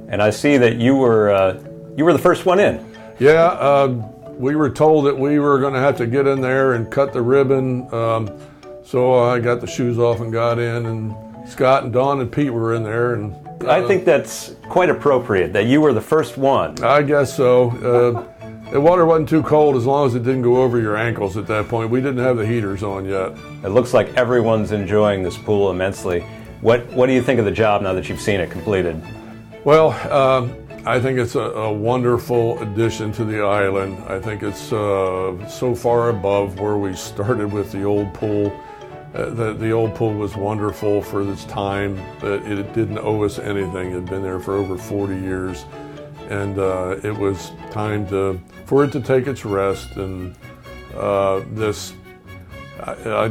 And I see that you were the first one in. Yeah, we were told that we were going to have to get in there and cut the ribbon, so I got the shoes off and got in, and Scott and Don and Pete were in there. And I think that's quite appropriate that you were the first one. I guess so. The water wasn't too cold as long as it didn't go over your ankles at that point. We didn't have the heaters on yet. It looks like everyone's enjoying this pool immensely. What do you think of the job now that you've seen it completed? Well, I think it's a wonderful addition to the island. I think it's so far above where we started with the old pool. The old pool was wonderful for its time. It didn't owe us anything. It had been there for over 40 years. And it was time for it to take its rest. And I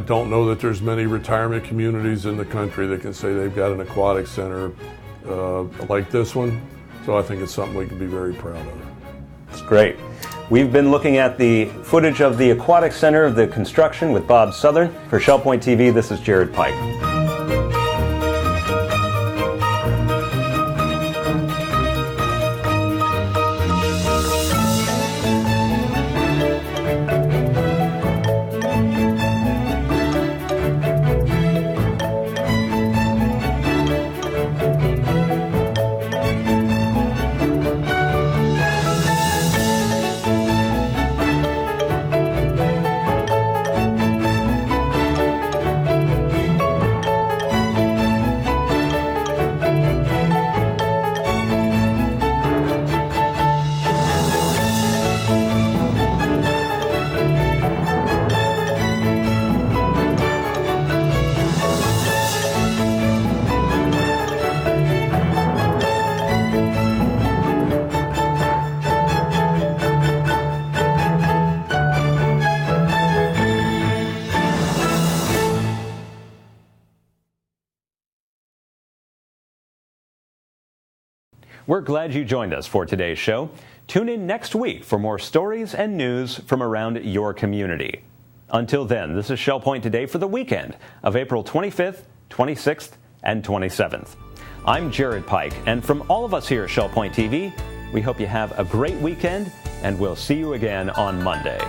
don't know that there's many retirement communities in the country that can say they've got an aquatic center like this one. So I think it's something we can be very proud of. It's great. We've been looking at the footage of the Aquatic Center of the construction with Bob Southern. For Shell Point TV, this is Jared Pike. We're glad you joined us for today's show. Tune in next week for more stories and news from around your community. Until then, this is Shell Point Today for the weekend of April 25th, 26th, and 27th. I'm Jared Pike, and from all of us here at Shell Point TV, we hope you have a great weekend, and we'll see you again on Monday.